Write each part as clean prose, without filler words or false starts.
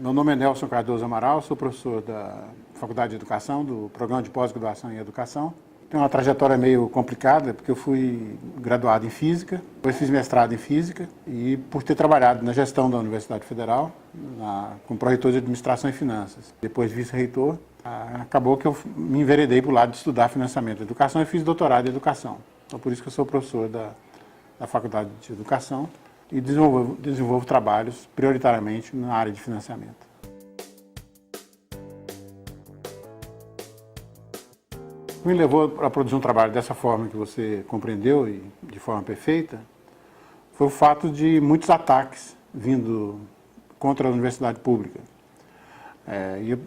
Meu nome é Nelson Cardoso Amaral, sou professor da Faculdade de Educação, do Programa de Pós-Graduação em Educação. Tenho uma trajetória meio complicada, porque eu fui graduado em Física, depois fiz mestrado em Física e por ter trabalhado na gestão da Universidade Federal, como pró-reitor de Administração e Finanças, depois vice-reitor, acabou que eu me enveredei para o lado de estudar financiamento da educação e fiz doutorado em Educação. Então, por isso que eu sou professor da Faculdade de Educação e desenvolvo trabalhos prioritariamente na área de financiamento. O que me levou a produzir um trabalho dessa forma que você compreendeu e de forma perfeita foi o fato de muitos ataques vindo contra a universidade pública.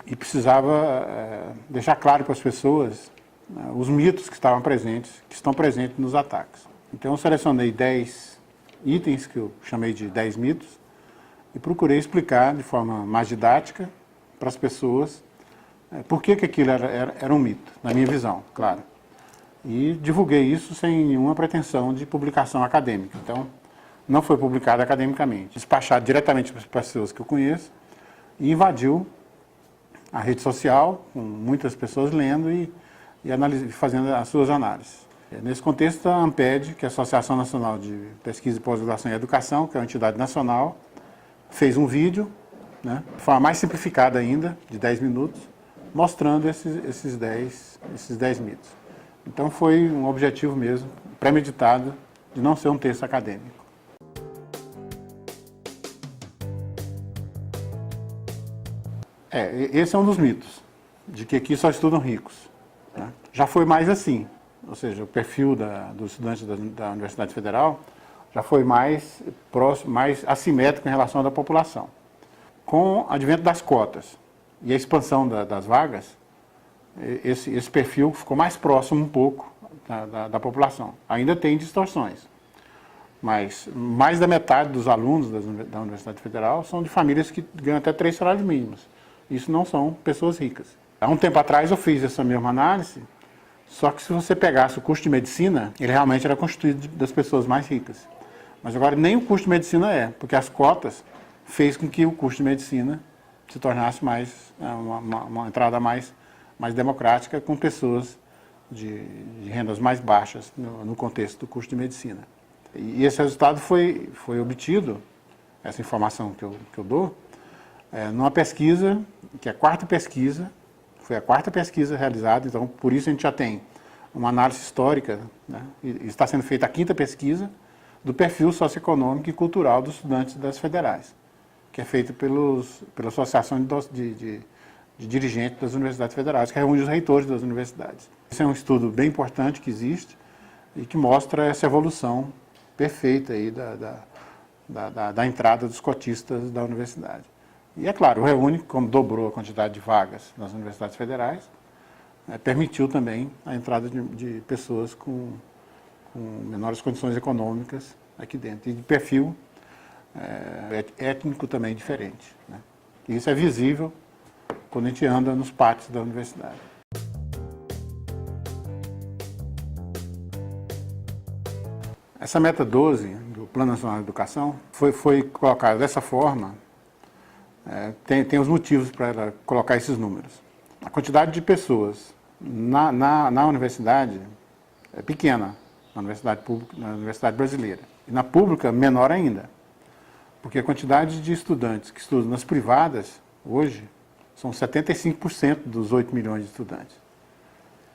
E precisava deixar claro para as pessoas os mitos que estavam presentes, que estão presentes nos ataques. Então eu selecionei 10 itens, que eu chamei de 10 mitos, e procurei explicar de forma mais didática para as pessoas por que aquilo era um mito, na minha visão, claro. E divulguei isso sem nenhuma pretensão de publicação acadêmica. Então, não foi publicado academicamente, despachado diretamente para as pessoas que eu conheço e invadiu a rede social, com muitas pessoas lendo e fazendo as suas análises. Nesse contexto, a ANPED, que é a Associação Nacional de Pesquisa e Pós-Graduação em Educação, que é uma entidade nacional, fez um vídeo, de forma mais simplificada ainda, de 10 minutos, mostrando esses 10 mitos. Então foi um objetivo mesmo, premeditado, de não ser um texto acadêmico. Esse é um dos mitos, de que aqui só estudam ricos. Já foi mais assim. Ou seja, o perfil dos estudantes da Universidade Federal já foi mais próximo, mais assimétrico em relação à população. Com o advento das cotas e a expansão das vagas, esse perfil ficou mais próximo um pouco da população. Ainda tem distorções, mas mais da metade dos alunos da Universidade Federal são de famílias que ganham até 3 salários mínimos. Isso não são pessoas ricas. Há um tempo atrás eu fiz essa mesma análise, só que se você pegasse o curso de medicina, ele realmente era constituído das pessoas mais ricas. Mas agora nem o curso de medicina porque as cotas fez com que o curso de medicina se tornasse uma entrada mais democrática com pessoas de rendas mais baixas no contexto do curso de medicina. E esse resultado foi obtido, essa informação que eu dou, numa pesquisa, que é a quarta pesquisa, foi a quarta pesquisa realizada, então por isso a gente já tem uma análise histórica, e está sendo feita a quinta pesquisa do perfil socioeconômico e cultural dos estudantes das federais, que é feita pela Associação de Dirigentes das Universidades Federais, que reúne os reitores das universidades. Esse é um estudo bem importante que existe e que mostra essa evolução perfeita aí da entrada dos cotistas da universidade. E é claro, o reúne, como dobrou a quantidade de vagas nas universidades federais, permitiu também a entrada de pessoas com menores condições econômicas aqui dentro, e de perfil étnico também diferente. E isso é visível quando a gente anda nos pátios da universidade. Essa meta 12 do Plano Nacional de Educação foi colocada dessa forma. Tem os motivos para colocar esses números. A quantidade de pessoas na universidade é pequena, na universidade pública, na universidade brasileira. E na pública, menor ainda. Porque a quantidade de estudantes que estudam nas privadas, hoje, são 75% dos 8 milhões de estudantes.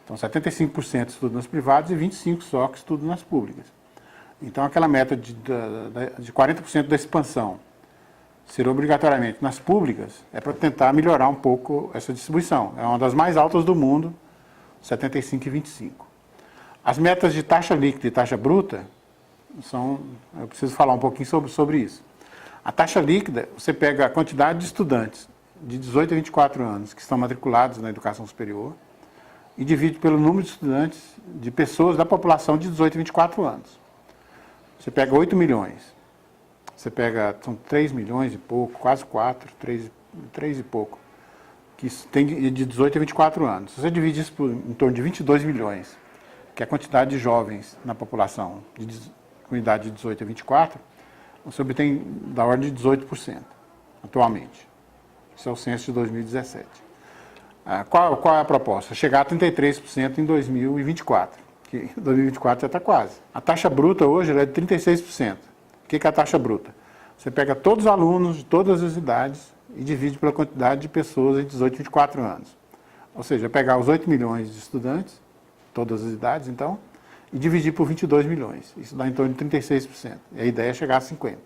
Então, 75% estudam nas privadas e 25% só que estudam nas públicas. Então, aquela meta de 40% da expansão ser obrigatoriamente nas públicas é para tentar melhorar um pouco essa distribuição. É uma das mais altas do mundo, 75 e 25. As metas de taxa líquida e taxa bruta eu preciso falar um pouquinho sobre isso. A taxa líquida, você pega a quantidade de estudantes de 18 a 24 anos que estão matriculados na educação superior e divide pelo número de estudantes, de pessoas da população de 18 a 24 anos. Você pega 8 milhões. São 3 milhões e pouco, quase 4, 3 e pouco, que tem de 18 a 24 anos. Se você divide isso em torno de 22 milhões, que é a quantidade de jovens na população com idade de 18 a 24, você obtém da ordem de 18% atualmente. Isso é o censo de 2017. Qual é a proposta? Chegar a 33% em 2024, que em 2024 já está quase. A taxa bruta hoje é de 36%. O que é a taxa bruta? Você pega todos os alunos de todas as idades e divide pela quantidade de pessoas entre 18 e 24 anos. Ou seja, pegar os 8 milhões de estudantes, todas as idades, então, e dividir por 22 milhões. Isso dá em torno de 36%. E a ideia é chegar a 50%.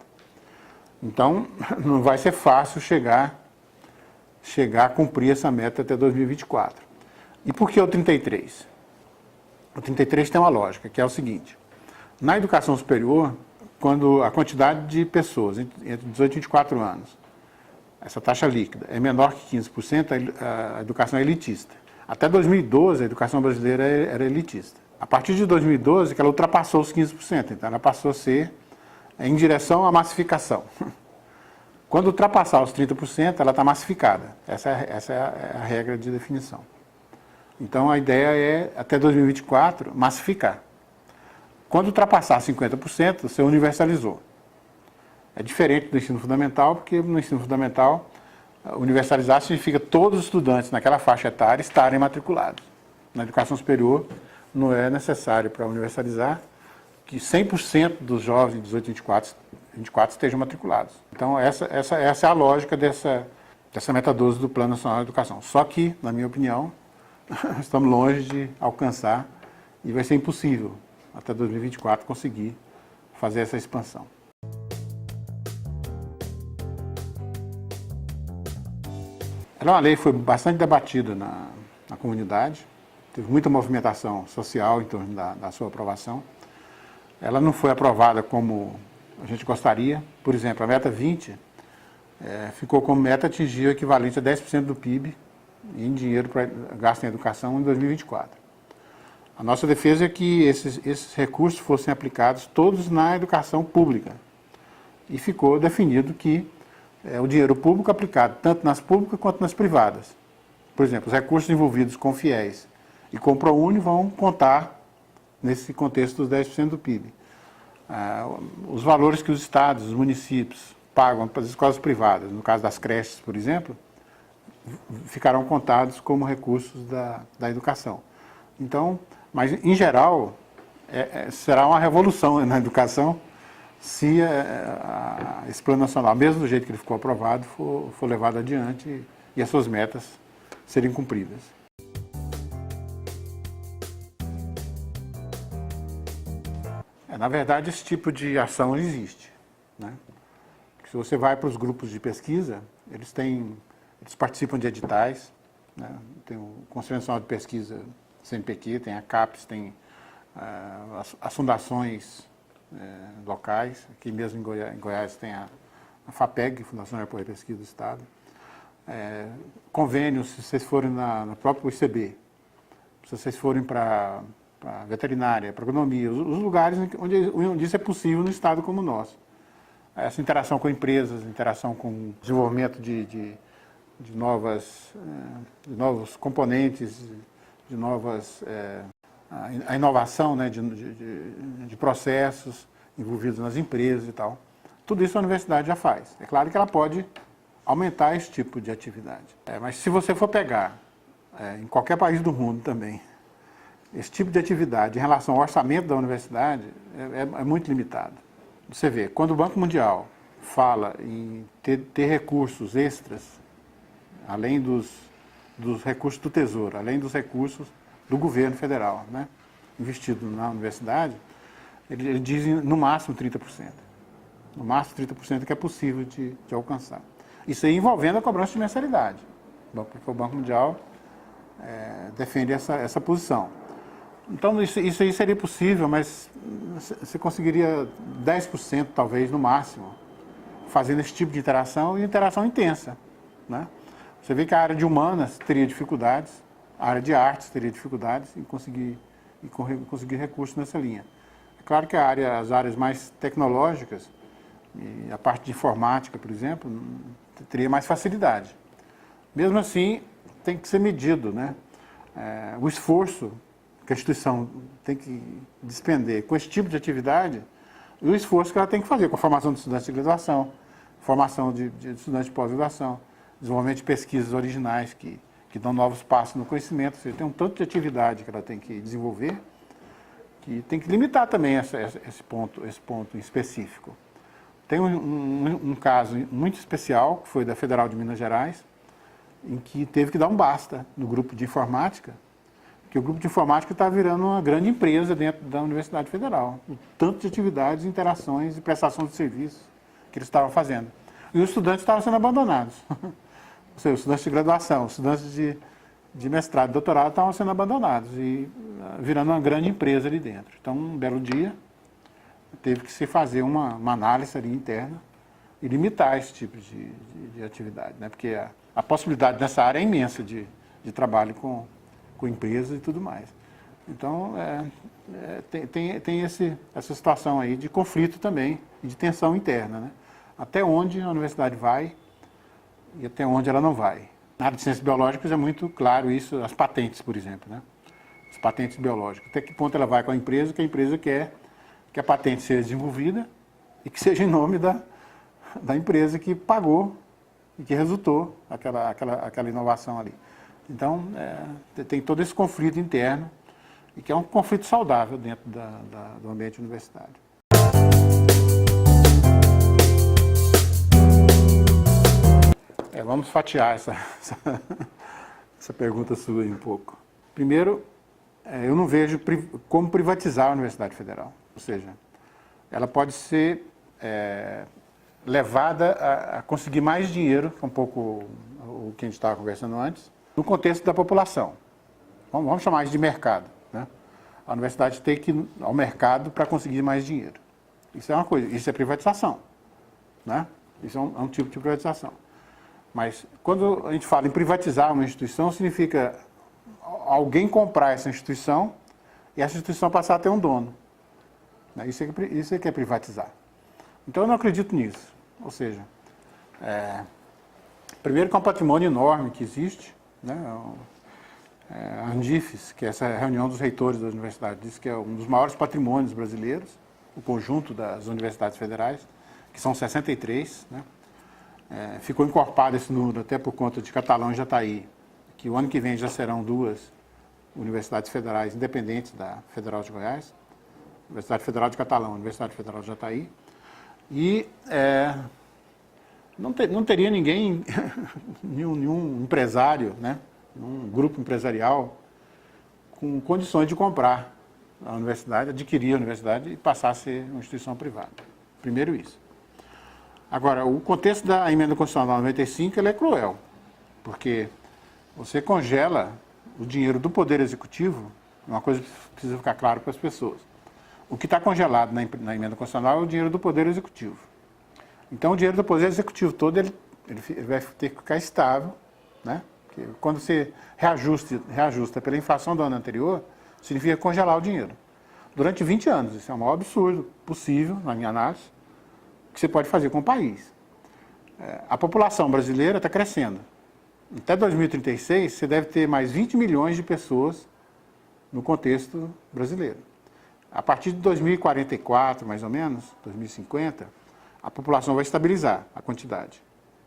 Então, não vai ser fácil chegar a cumprir essa meta até 2024. E por que o 33? O 33 tem uma lógica, que é o seguinte. Na educação superior, quando a quantidade de pessoas entre 18 e 24 anos, essa taxa líquida, é menor que 15%, a educação é elitista. Até 2012, a educação brasileira era elitista. A partir de 2012, que ela ultrapassou os 15%, então ela passou a ser em direção à massificação. Quando ultrapassar os 30%, ela está massificada. Essa é a regra de definição. Então, a ideia é, até 2024, massificar. Quando ultrapassar 50%, você universalizou. É diferente do ensino fundamental, porque no ensino fundamental, universalizar significa todos os estudantes naquela faixa etária estarem matriculados. Na educação superior, não é necessário para universalizar que 100% dos jovens de 18 a 24 estejam matriculados. Então, essa é a lógica dessa meta 12 do Plano Nacional de Educação. Só que, na minha opinião, estamos longe de alcançar e vai ser impossível, até 2024, conseguir fazer essa expansão. Ela é uma lei que foi bastante debatida na comunidade, teve muita movimentação social em torno da sua aprovação. Ela não foi aprovada como a gente gostaria. Por exemplo, a meta 20 ficou como meta atingir o equivalente a 10% do PIB em dinheiro para gasto em educação em 2024. A nossa defesa é que esses recursos fossem aplicados todos na educação pública. E ficou definido que o dinheiro público aplicado tanto nas públicas quanto nas privadas. Por exemplo, os recursos envolvidos com FIES e com o ProUni vão contar nesse contexto dos 10% do PIB. Os valores que os estados, os municípios pagam para as escolas privadas, no caso das creches, por exemplo, ficarão contados como recursos da educação. Então, mas em geral, será uma revolução na educação se esse Plano Nacional, mesmo do jeito que ele ficou aprovado, for levado adiante e as suas metas serem cumpridas. Na verdade, esse tipo de ação existe, né? Se você vai para os grupos de pesquisa, eles participam de editais, né? Tem o Conselho Nacional de Pesquisa, CNPq, tem a CAPES, tem as fundações locais, aqui mesmo em Goiás tem a FAPEG, Fundação de Apoio à Pesquisa do Estado, convênios, se vocês forem no próprio ICB, se vocês forem para veterinária, para agronomia, os lugares onde isso é possível no estado como o nosso. Essa interação com empresas, interação com desenvolvimento de novos componentes, a inovação, né, de processos envolvidos nas empresas e tal. Tudo isso a universidade já faz. É claro que ela pode aumentar esse tipo de atividade. Mas se você for pegar, em qualquer país do mundo também, esse tipo de atividade em relação ao orçamento da universidade é muito limitado. Você vê, quando o Banco Mundial fala em ter recursos extras, além dos recursos do Tesouro, além dos recursos do governo federal, né, investido na universidade, ele diz no máximo 30%. No máximo 30% que é possível de alcançar. Isso aí envolvendo a cobrança de mensalidade, porque o Banco Mundial defende essa posição. Então, isso aí seria possível, mas você conseguiria 10%, talvez, no máximo, fazendo esse tipo de interação, e interação intensa, né? Você vê que a área de humanas teria dificuldades, a área de artes teria dificuldades em conseguir recursos nessa linha. É claro que as áreas mais tecnológicas, e a parte de informática, por exemplo, teria mais facilidade. Mesmo assim, tem que ser medido, né? O esforço que a instituição tem que despender com esse tipo de atividade e o esforço que ela tem que fazer com a formação de estudantes de graduação, formação de estudantes de pós-graduação. desenvolvimento de pesquisas originais que dão novos passos no conhecimento. Ou seja, tem um tanto de atividade que ela tem que desenvolver, que tem que limitar também esse ponto específico. Tem um caso muito especial, que foi da Federal de Minas Gerais, em que teve que dar um basta no grupo de informática, que o grupo de informática está virando uma grande empresa dentro da Universidade Federal. O tanto de atividades, interações e prestação de serviços que eles estavam fazendo. E os estudantes estavam sendo abandonados. Ou seja, os estudantes de graduação, os estudantes de mestrado e doutorado estavam sendo abandonados e virando uma grande empresa ali dentro. Então, um belo dia, teve que se fazer uma análise ali interna e limitar esse tipo de atividade, né? Porque a possibilidade nessa área é imensa de trabalho com empresas e tudo mais. Então, tem essa situação aí de conflito também e de tensão interna, né? Até onde a universidade vai e até onde ela não vai. Na área de ciências biológicas é muito claro isso, as patentes, por exemplo, né? As patentes biológicas. Até que ponto ela vai com a empresa, que a empresa quer que a patente seja desenvolvida e que seja em nome da empresa que pagou e que resultou aquela inovação ali. Então, tem todo esse conflito interno, e que é um conflito saudável dentro do ambiente universitário. Vamos fatiar essa pergunta sua aí um pouco. Primeiro, eu não vejo como privatizar a Universidade Federal. Ou seja, ela pode ser levada a conseguir mais dinheiro, que é um pouco o que a gente estava conversando antes, no contexto da população. Vamos chamar isso de mercado, né? A universidade tem que ir ao mercado para conseguir mais dinheiro. Isso é uma coisa, isso é privatização, né? Isso é um tipo de privatização. Mas quando a gente fala em privatizar uma instituição, significa alguém comprar essa instituição e essa instituição passar a ter um dono. Isso é que é privatizar. Então eu não acredito nisso. Ou seja, primeiro que é um patrimônio enorme que existe, né? A Andifes, que é essa reunião dos reitores das universidades, diz que é um dos maiores patrimônios brasileiros, o conjunto das universidades federais, que são 63, né? Ficou encorpado esse número até por conta de Catalão e Jataí, que o ano que vem já serão 2 universidades federais independentes da Federal de Goiás, Universidade Federal de Catalão, Universidade Federal de Jataí, e não teria ninguém, nenhum empresário, né, um grupo empresarial com condições de comprar a universidade, adquirir a universidade e passar a ser uma instituição privada. Primeiro isso. Agora, o contexto da emenda constitucional 95 ele é cruel, porque você congela o dinheiro do Poder Executivo, uma coisa que precisa ficar claro para as pessoas. O que está congelado na emenda constitucional é o dinheiro do Poder Executivo. Então, o dinheiro do Poder Executivo todo ele vai ter que ficar estável, né? Porque quando você reajusta pela inflação do ano anterior, significa congelar o dinheiro. Durante 20 anos, isso é o maior absurdo possível, na minha análise, que você pode fazer com o país. A população brasileira está crescendo. Até 2036, você deve ter mais 20 milhões de pessoas no contexto brasileiro. A partir de 2044, mais ou menos, 2050, a população vai estabilizar a quantidade.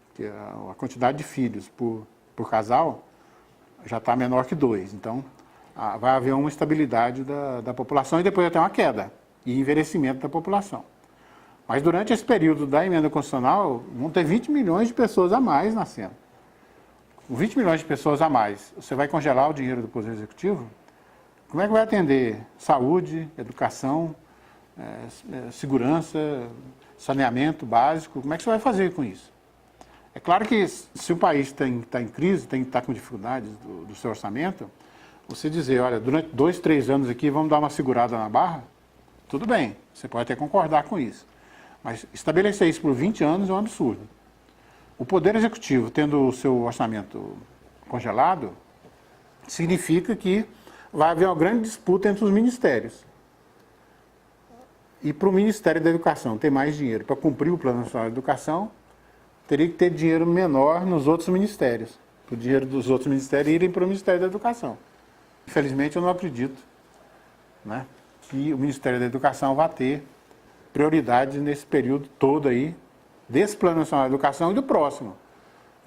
Porque a quantidade de filhos por casal já está menor que 2. Então, vai haver uma estabilidade da população e depois até uma queda e envelhecimento da população. Mas durante esse período da emenda constitucional, vão ter 20 milhões de pessoas a mais nascendo. Com 20 milhões de pessoas a mais, você vai congelar o dinheiro do Poder Executivo? Como é que vai atender saúde, educação, segurança, saneamento básico? Como é que você vai fazer com isso? É claro que se o país está em crise, está com dificuldades do seu orçamento, você dizer, olha, durante 2, 3 anos aqui vamos dar uma segurada na barra, tudo bem, você pode até concordar com isso. Mas estabelecer isso por 20 anos é um absurdo. O Poder Executivo, tendo o seu orçamento congelado, significa que vai haver uma grande disputa entre os ministérios. E para o Ministério da Educação ter mais dinheiro para cumprir o Plano Nacional de Educação, teria que ter dinheiro menor nos outros ministérios. O dinheiro dos outros ministérios irem para o Ministério da Educação. Infelizmente, eu não acredito, né, que o Ministério da Educação vá ter prioridade nesse período todo aí, desse Plano Nacional de Educação e do próximo.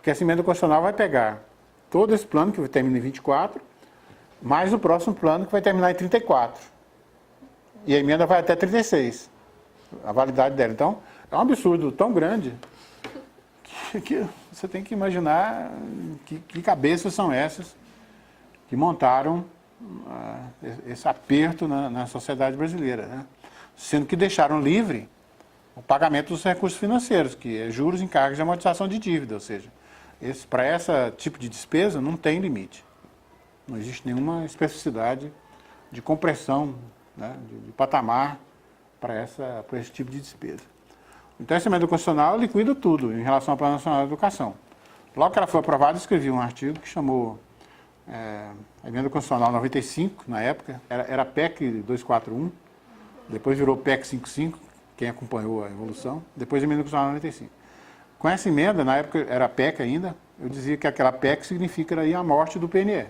Porque essa emenda constitucional vai pegar todo esse plano que termina em 24, mais o próximo plano que vai terminar em 34. E a emenda vai até 36, a validade dela. Então, é um absurdo tão grande que você tem que imaginar que cabeças são essas que montaram esse aperto na sociedade brasileira, né? Sendo que deixaram livre o pagamento dos recursos financeiros, que é juros, encargos e amortização de dívida, ou seja, para esse tipo de despesa não tem limite. Não existe nenhuma especificidade de compressão, né, de patamar para esse tipo de despesa. Então, essa emenda constitucional liquida tudo em relação ao Plano Nacional de Educação. Logo que ela foi aprovada, eu escrevi um artigo que chamou a emenda constitucional 95, na época, era PEC 241, depois virou PEC 55, quem acompanhou a evolução, depois a emenda constitucional 95. Com essa emenda, na época era PEC ainda, eu dizia que aquela PEC significa aí a morte do PNE.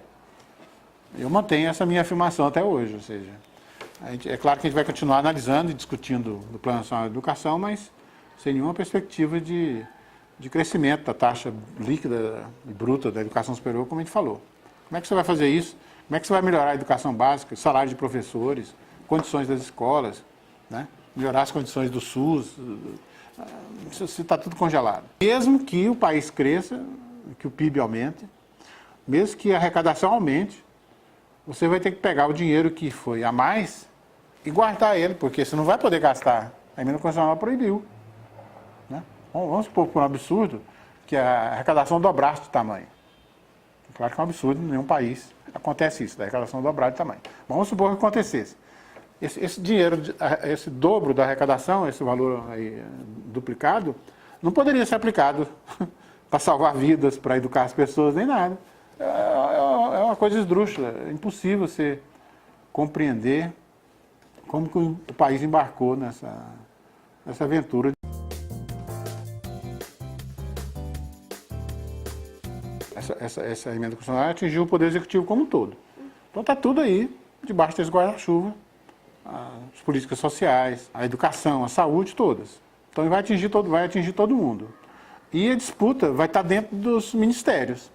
Eu mantenho essa minha afirmação até hoje, ou seja, é claro que a gente vai continuar analisando e discutindo do Plano Nacional de Educação, mas sem nenhuma perspectiva de crescimento da taxa líquida e bruta da educação superior, como a gente falou. Como é que você vai fazer isso? Como é que você vai melhorar a educação básica, salário de professores, condições das escolas, né? Melhorar as condições do SUS? Isso está tudo congelado. Mesmo que o país cresça, que o PIB aumente, mesmo que a arrecadação aumente, você vai ter que pegar o dinheiro que foi a mais e guardar ele, porque você não vai poder gastar. A emenda constitucional proibiu. Né? Vamos supor, por um absurdo, que a arrecadação dobrasse de tamanho. Claro que é um absurdo, em nenhum país acontece isso, da arrecadação dobrar de tamanho. Vamos supor que acontecesse. Esse dinheiro, esse dobro da arrecadação, esse valor aí duplicado, não poderia ser aplicado para salvar vidas, para educar as pessoas, nem nada. É uma coisa esdrúxula, é impossível você compreender como que o país embarcou nessa aventura. Essa emenda constitucional atingiu o Poder Executivo como um todo. Então está tudo aí, debaixo desse guarda-chuva, as políticas sociais, a educação, a saúde, todas. Então vai atingir todo mundo. E a disputa vai estar dentro dos ministérios.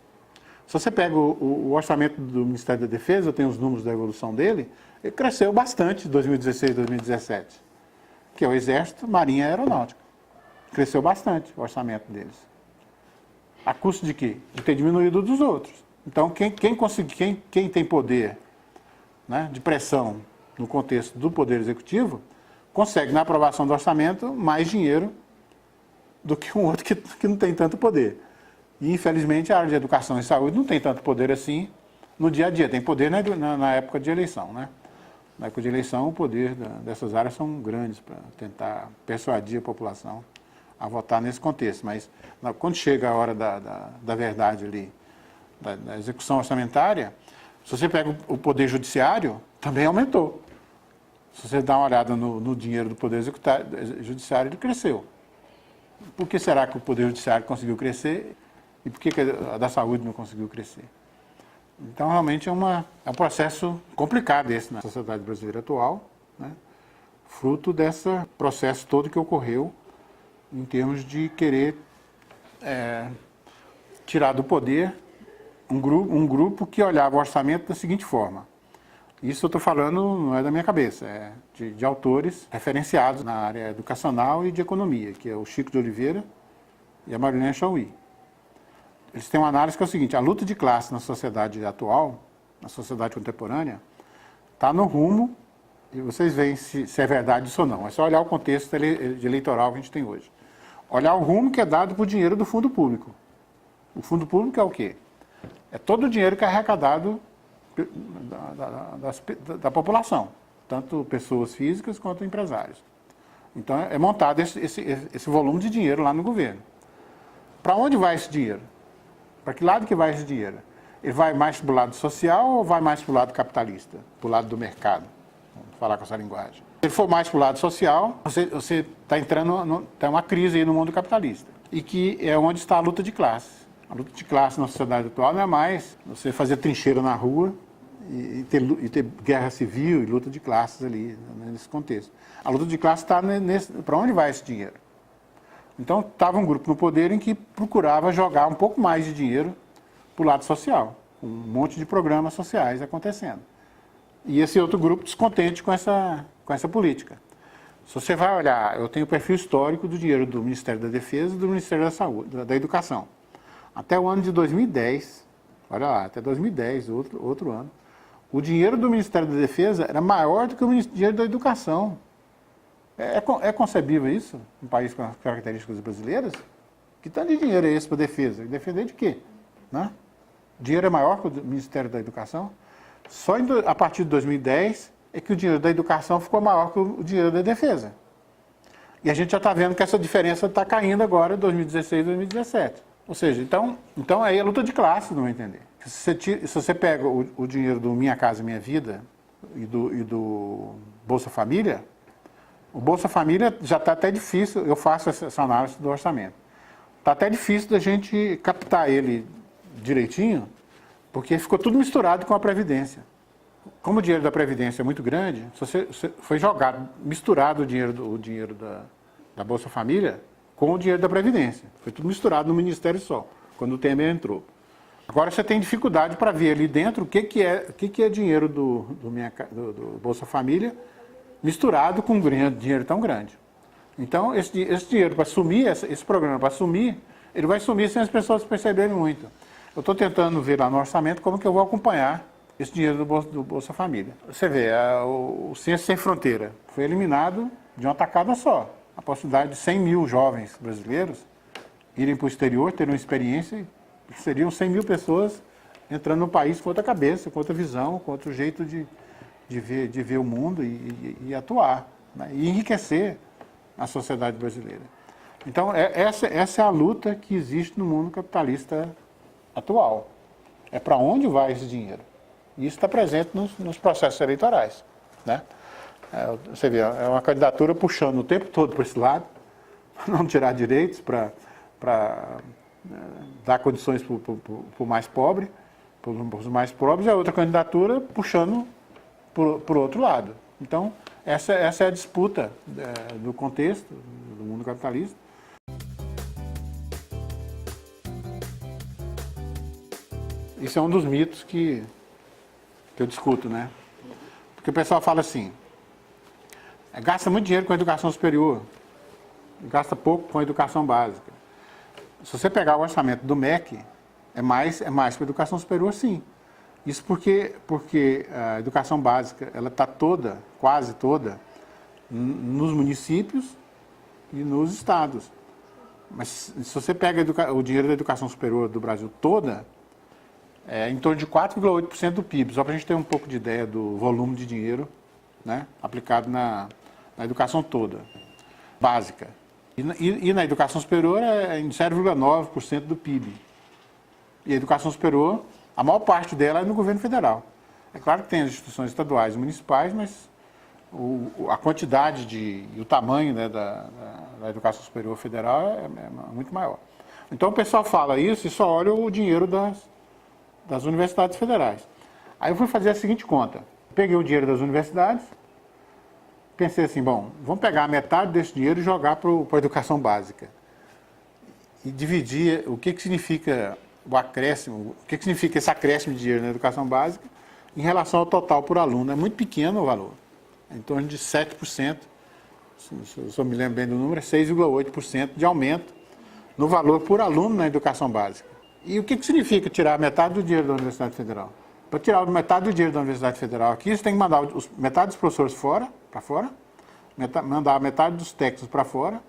Se você pega o orçamento do Ministério da Defesa, eu tenho os números da evolução dele, ele cresceu bastante de 2016 a 2017. Que é o Exército, Marinha e Aeronáutica. Cresceu bastante o orçamento deles. A custo de quê? De ter diminuído dos outros. Então, quem tem poder, né, de pressão no contexto do Poder Executivo, consegue, na aprovação do orçamento, mais dinheiro do que um outro que não tem tanto poder. E, infelizmente, a área de educação e saúde não tem tanto poder assim no dia a dia. Tem poder na época de eleição, né? Na época de eleição, o poder dessas áreas são grandes para tentar persuadir a população a votar nesse contexto. Mas, quando chega a hora da verdade ali, da execução orçamentária, se você pega o poder judiciário, também aumentou. Se você dá uma olhada no dinheiro do poder judiciário, ele cresceu. Por que será que o poder judiciário conseguiu crescer e por que a da saúde não conseguiu crescer? Então, realmente, é um processo complicado esse na sociedade brasileira atual, né? Fruto desse processo todo que ocorreu em termos de querer tirar do poder um grupo que olhava o orçamento da seguinte forma. Isso eu estou falando, não é da minha cabeça, é de autores referenciados na área educacional e de economia, que é o Chico de Oliveira e a Marilene Chauí. Eles têm uma análise que é o seguinte: a luta de classe na sociedade atual, na sociedade contemporânea, está no rumo, e vocês veem se é verdade isso ou não. É só olhar o contexto eleitoral que a gente tem hoje. Olhar o rumo que é dado por dinheiro do fundo público. O fundo público é o quê? É todo o dinheiro que é arrecadado da população, tanto pessoas físicas quanto empresários. Então, é montado esse volume de dinheiro lá no governo. Para onde vai esse dinheiro? Para que lado que vai esse dinheiro? Ele vai mais para o lado social ou vai mais para o lado capitalista? Para o lado do mercado? Vamos falar com essa linguagem. Se ele for mais para o lado social, você está entrando, tem uma crise aí no mundo capitalista. E que é onde está a luta de classe. A luta de classe na sociedade atual não é mais você fazer trincheira na rua e ter guerra civil e luta de classes ali, nesse contexto. A luta de classe está para onde vai esse dinheiro? Então, estava um grupo no poder em que procurava jogar um pouco mais de dinheiro para o lado social, um monte de programas sociais acontecendo. E esse outro grupo descontente com essa política. Se você vai olhar, eu tenho o perfil histórico do dinheiro do Ministério da Defesa e do Ministério da Saúde, da Educação. Até o ano de 2010, olha lá, até 2010, outro ano, o dinheiro do Ministério da Defesa era maior do que o dinheiro da Educação. É concebível isso, um país com as características brasileiras? Que tanto de dinheiro é esse para a defesa? Defender de quê? Né? O dinheiro é maior que o do Ministério da Educação? Só a partir de 2010 é que o dinheiro da educação ficou maior que o dinheiro da defesa. E a gente já está vendo que essa diferença está caindo agora em 2016 e 2017. Ou seja, então aí é luta de classe, não vai entender. Se você pega o dinheiro do Minha Casa Minha Vida e do Bolsa Família, o Bolsa Família já está até difícil, eu faço essa análise do orçamento. Está até difícil da gente captar ele direitinho, porque ficou tudo misturado com a Previdência. Como o dinheiro da Previdência é muito grande, foi jogado, misturado o dinheiro da Bolsa Família com o dinheiro da Previdência. Foi tudo misturado no Ministério só, quando o Temer entrou. Agora você tem dificuldade para ver ali dentro o que é dinheiro do Bolsa Família misturado com um dinheiro tão grande. Então, esse dinheiro para sumir, esse programa para sumir, ele vai sumir sem as pessoas perceberem muito. Eu estou tentando ver lá no orçamento como que eu vou acompanhar esse dinheiro do Bolsa Família. Você vê, o Ciência Sem Fronteira foi eliminado de uma tacada só. A possibilidade de 100 mil jovens brasileiros irem para o exterior, terem uma experiência, seriam 100 mil pessoas entrando no país com outra cabeça, com outra visão, com outro jeito de ver o mundo e atuar, né? E enriquecer a sociedade brasileira. Então, essa é a luta que existe no mundo capitalista atual. É para onde vai esse dinheiro? E isso está presente nos processos eleitorais, né? Você vê, é uma candidatura puxando o tempo todo para esse lado, para não tirar direitos, para dar condições para o mais pobre, para os mais pobres, e a outra candidatura puxando por outro lado. Então, essa é a disputa do contexto do mundo capitalista. Isso é um dos mitos que eu discuto, né? Porque o pessoal fala assim, gasta muito dinheiro com a educação superior, gasta pouco com a educação básica. Se você pegar o orçamento do MEC, é mais para a educação superior, sim. Isso porque a educação básica, ela está quase toda, nos municípios e nos estados. Mas se você pega o dinheiro da educação superior do Brasil toda, é em torno de 4,8% do PIB, só para a gente ter um pouco de ideia do volume de dinheiro, né, aplicado na educação toda, básica. E na educação superior é em 0,9% do PIB. E a educação superior, a maior parte dela é no governo federal. É claro que tem as instituições estaduais e municipais, mas a quantidade e o tamanho, né, da educação superior federal é muito maior. Então o pessoal fala isso e só olha o dinheiro das universidades federais. Aí eu fui fazer a seguinte conta. Peguei o dinheiro das universidades, pensei assim, bom, vamos pegar metade desse dinheiro e jogar para a educação básica. E dividir o que significa o acréscimo, o que significa esse acréscimo de dinheiro na educação básica em relação ao total por aluno. É muito pequeno o valor, é em torno de 7%, se eu me lembro bem do número, é 6,8% de aumento no valor por aluno na educação básica. E o que significa tirar metade do dinheiro da Universidade Federal? Para tirar metade do dinheiro da Universidade Federal aqui, você tem que mandar metade dos professores para fora, mandar metade dos técnicos para fora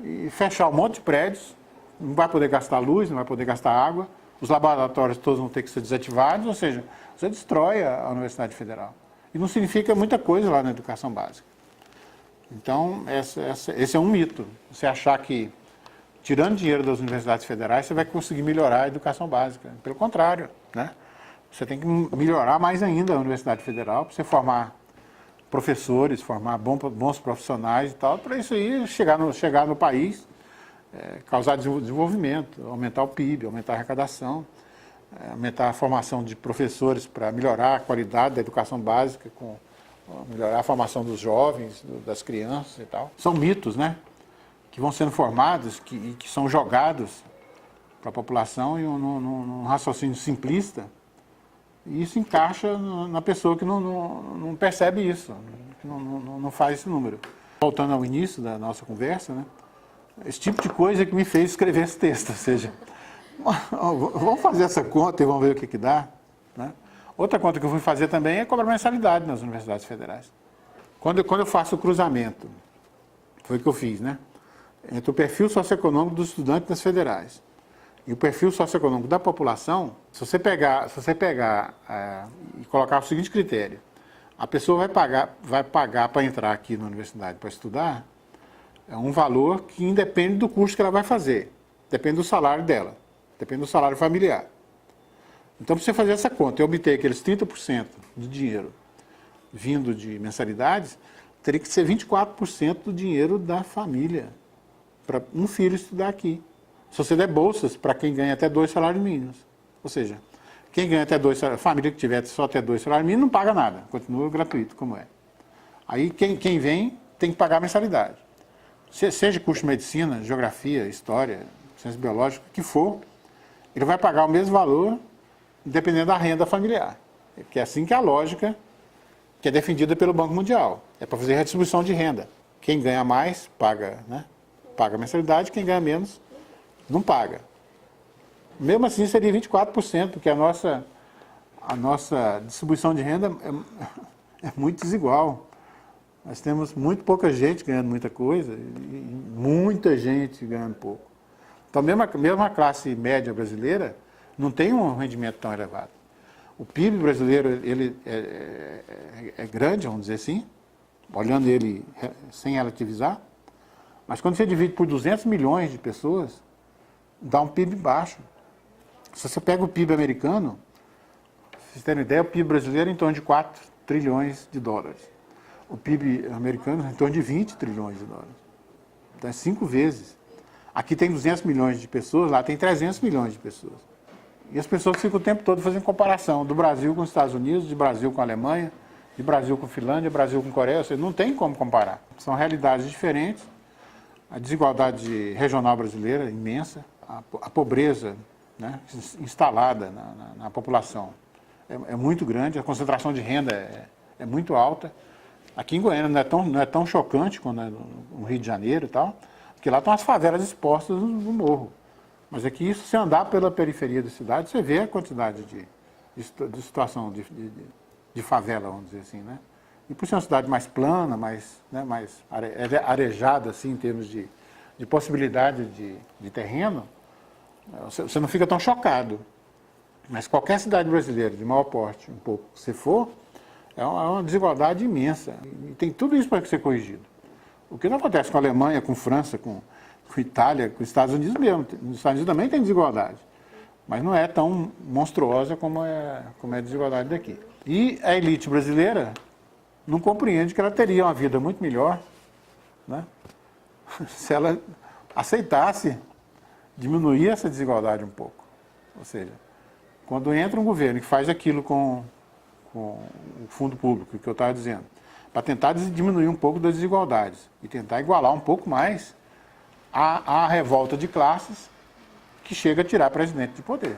e fechar um monte de prédios. Não vai poder gastar luz, não vai poder gastar água, os laboratórios todos vão ter que ser desativados, ou seja, você destrói a Universidade Federal. E não significa muita coisa lá na educação básica. Então, esse é um mito. Você achar que, tirando dinheiro das universidades federais, você vai conseguir melhorar a educação básica. Pelo contrário, né? Você tem que melhorar mais ainda a Universidade Federal, para você formar professores, formar bons profissionais e tal, para isso aí chegar no país, causar desenvolvimento, aumentar o PIB, aumentar a arrecadação, aumentar a formação de professores para melhorar a qualidade da educação básica, melhorar a formação dos jovens, das crianças e tal. São mitos, né? que vão sendo formados e que são jogados para a população num raciocínio simplista, e isso encaixa na pessoa que não percebe isso, que não faz esse número. Voltando ao início da nossa conversa, né, esse tipo de coisa que me fez escrever esse texto, ou seja, vamos fazer essa conta e vamos ver o que dá. Né? Outra conta que eu fui fazer também é cobrar mensalidade nas universidades federais. Quando eu faço o cruzamento, foi o que eu fiz, né? Entre o perfil socioeconômico dos estudantes das federais e o perfil socioeconômico da população, se você pegar e colocar o seguinte critério, a pessoa vai pagar para entrar aqui na universidade para estudar, é um valor que independe do curso que ela vai fazer, depende do salário dela, depende do salário familiar. Então, para você fazer essa conta e obter aqueles 30% de dinheiro vindo de mensalidades, teria que ser 24% do dinheiro da família para um filho estudar aqui. Se você der bolsas para quem ganha até 2 salários mínimos. Ou seja, quem ganha até 2 salários, família que tiver só até 2 salários mínimos não paga nada, continua gratuito como é. Aí quem vem tem que pagar mensalidade. Seja curso de medicina, geografia, história, ciência biológica, o que for, ele vai pagar o mesmo valor dependendo da renda familiar. Que é assim que é a lógica que é defendida pelo Banco Mundial. É para fazer redistribuição de renda. Quem ganha mais paga, né? Paga mensalidade, quem ganha menos não paga. Mesmo assim seria 24%, porque a nossa distribuição de renda é muito desigual. Nós temos muito pouca gente ganhando muita coisa e muita gente ganhando pouco. Então, mesmo a classe média brasileira não tem um rendimento tão elevado. O PIB brasileiro ele é grande, vamos dizer assim, olhando ele sem relativizar, mas quando você divide por 200 milhões de pessoas, dá um PIB baixo. Se você pega o PIB americano, pra vocês terem ideia, o PIB brasileiro é em torno de 4 trilhões de dólares. O PIB americano é em torno de 20 trilhões de dólares. Então é 5 vezes. Aqui tem 200 milhões de pessoas, lá tem 300 milhões de pessoas. E as pessoas ficam o tempo todo fazendo comparação do Brasil com os Estados Unidos, de Brasil com a Alemanha, de Brasil com Finlândia, Brasil com Coreia. Ou seja, não tem como comparar. São realidades diferentes. A desigualdade regional brasileira é imensa. A pobreza, né, instalada na população é muito grande. A concentração de renda é muito alta. Aqui em Goiânia não é tão chocante quando é no Rio de Janeiro e tal, porque lá estão as favelas expostas no morro. Mas aqui, se você andar pela periferia da cidade, você vê a quantidade de situação de favela, vamos dizer assim, né? E por ser uma cidade mais plana, mais arejada, assim, em termos de possibilidade de terreno, você não fica tão chocado. Mas qualquer cidade brasileira, de maior porte, um pouco, se for, é uma desigualdade imensa. E tem tudo isso para ser corrigido. O que não acontece com a Alemanha, com a França, com Itália, com os Estados Unidos mesmo. Nos Estados Unidos também tem desigualdade, mas não é tão monstruosa como é a desigualdade daqui. E a elite brasileira não compreende que ela teria uma vida muito melhor, né, se ela aceitasse diminuir essa desigualdade um pouco. Ou seja, quando entra um governo que faz aquilo com o fundo público, que eu estava dizendo, para tentar diminuir um pouco das desigualdades e tentar igualar um pouco mais a revolta de classes que chega a tirar presidente de poder.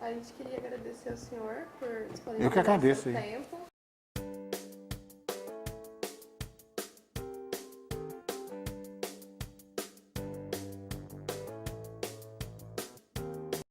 A gente queria agradecer ao senhor por Eu que disponibilizar agradeço seu aí. tempo